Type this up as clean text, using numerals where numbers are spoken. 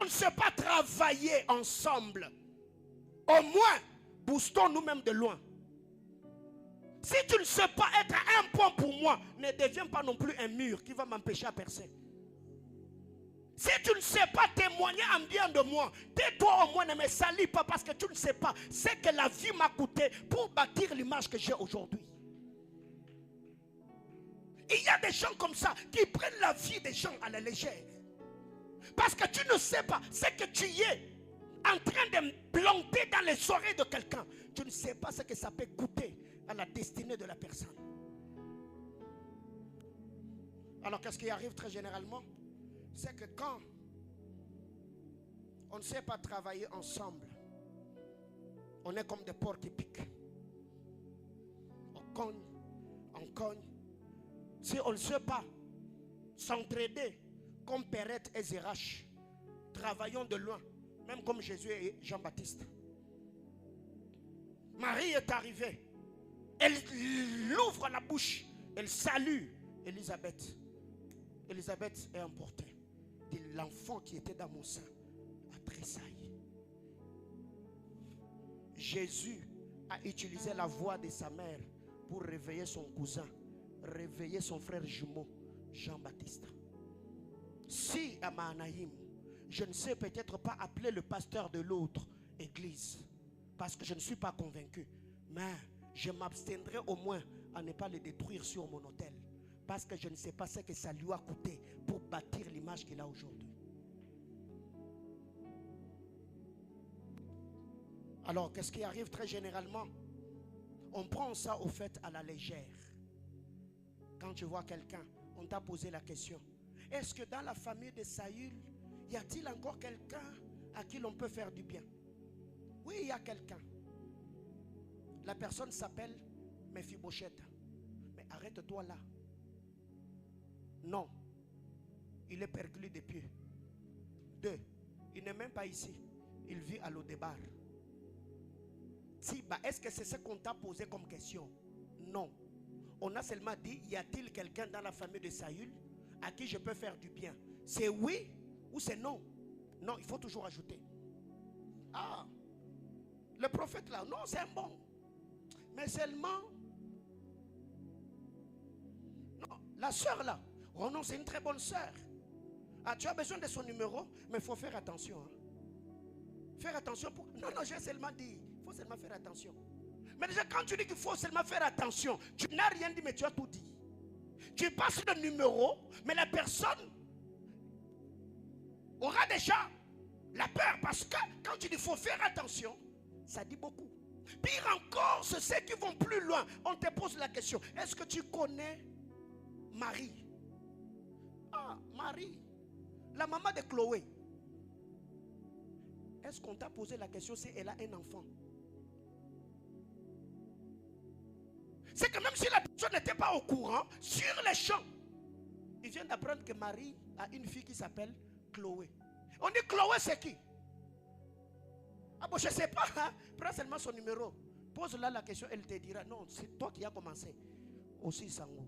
on ne sait pas travailler ensemble, au moins, boostons nous-mêmes de loin. Si tu ne sais pas être un point pour moi, ne deviens pas non plus un mur qui va m'empêcher à percer. Si tu ne sais pas témoigner en bien de moi, tais-toi au moins, ne me salis pas parce que tu ne sais pas ce que la vie m'a coûté pour bâtir l'image que j'ai aujourd'hui. Il y a des gens comme ça qui prennent la vie des gens à la légère. Parce que tu ne sais pas ce que tu es en train de planter dans les oreilles de quelqu'un. Tu ne sais pas ce que ça peut coûter à la destinée de la personne. Alors qu'est-ce qui arrive très généralement? C'est que quand on ne sait pas travailler ensemble, on est comme des porcs qui piquent. On cogne. Si on ne sait pas s'entraider comme Perrette et Zérache, travaillons de loin, même comme Jésus et Jean-Baptiste. Marie est arrivée. Elle ouvre la bouche. Elle salue Élisabeth. Élisabeth est emportée. L'enfant qui était dans mon sein a tressailli. Jésus a utilisé la voix de sa mère pour réveiller son cousin, réveiller son frère jumeau, Jean-Baptiste. Si à Mahanaïm, je ne sais peut-être pas appeler le pasteur de l'autre église, parce que je ne suis pas convaincu, mais je m'abstiendrai au moins à ne pas le détruire sur mon autel, parce que je ne sais pas ce que ça lui a coûté pour bâtir l'image qu'il a aujourd'hui. Alors, qu'est-ce qui arrive très généralement? On prend ça au fait à la légère. Quand tu vois quelqu'un, on t'a posé la question: est-ce que dans la famille de Saül, y a-t-il encore quelqu'un à qui l'on peut faire du bien? Oui, il y a quelqu'un. La personne s'appelle Mephibosheth. Mais arrête-toi là. Non. Il est perclus des pieds. 2. Il n'est même pas ici. Il vit à Lodébar. Si, est-ce que c'est ce qu'on t'a posé comme question? Non. On a seulement dit: y a-t-il quelqu'un dans la famille de Saül à qui je peux faire du bien? C'est oui ou c'est non? Non, il faut toujours ajouter. Ah, le prophète là, non, c'est un bon. Mais seulement, non, la soeur là, oh non, c'est une très bonne soeur. Ah, tu as besoin de son numéro, mais il faut faire attention. Hein. Faire attention pour... Non, j'ai seulement dit, il faut seulement faire attention. Mais déjà, quand tu dis qu'il faut seulement faire attention, tu n'as rien dit, mais tu as tout dit. Tu passes le numéro, mais la personne aura déjà la peur, parce que quand tu dis qu'il faut faire attention, ça dit beaucoup. Pire encore, c'est ceux qui vont plus loin. On te pose la question: est-ce que tu connais Marie? Ah, Marie, la maman de Chloé. Est-ce qu'on t'a posé la question si elle a un enfant? C'est que même si la personne n'était pas au courant, sur les champs, ils viennent d'apprendre que Marie a une fille qui s'appelle Chloé. On dit: Chloé, c'est qui? Ah bon, je ne sais pas. Hein? Prends seulement son numéro. Pose-la la question, elle te dira: non, c'est toi qui as commencé. Aussi Sango.